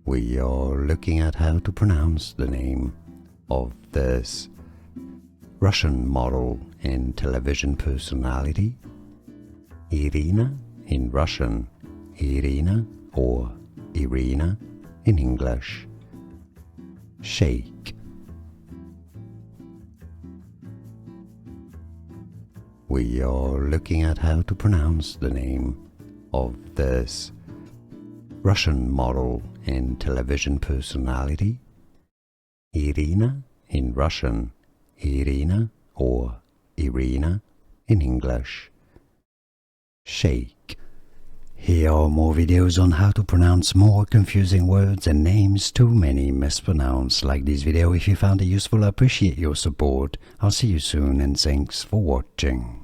We are looking at how to pronounce the name of this Russian model and television personality, Irina in Russian, Irina or Irina in English, Shayk. We are looking at how to pronounce the name of this Russian model and television personality, Irina in Russian, Irina or Irina in English, Shayk. Here are more videos on how to pronounce more confusing words and names too many mispronounced. Like this video if you found it useful. I appreciate your support. I'll see you soon and thanks for watching.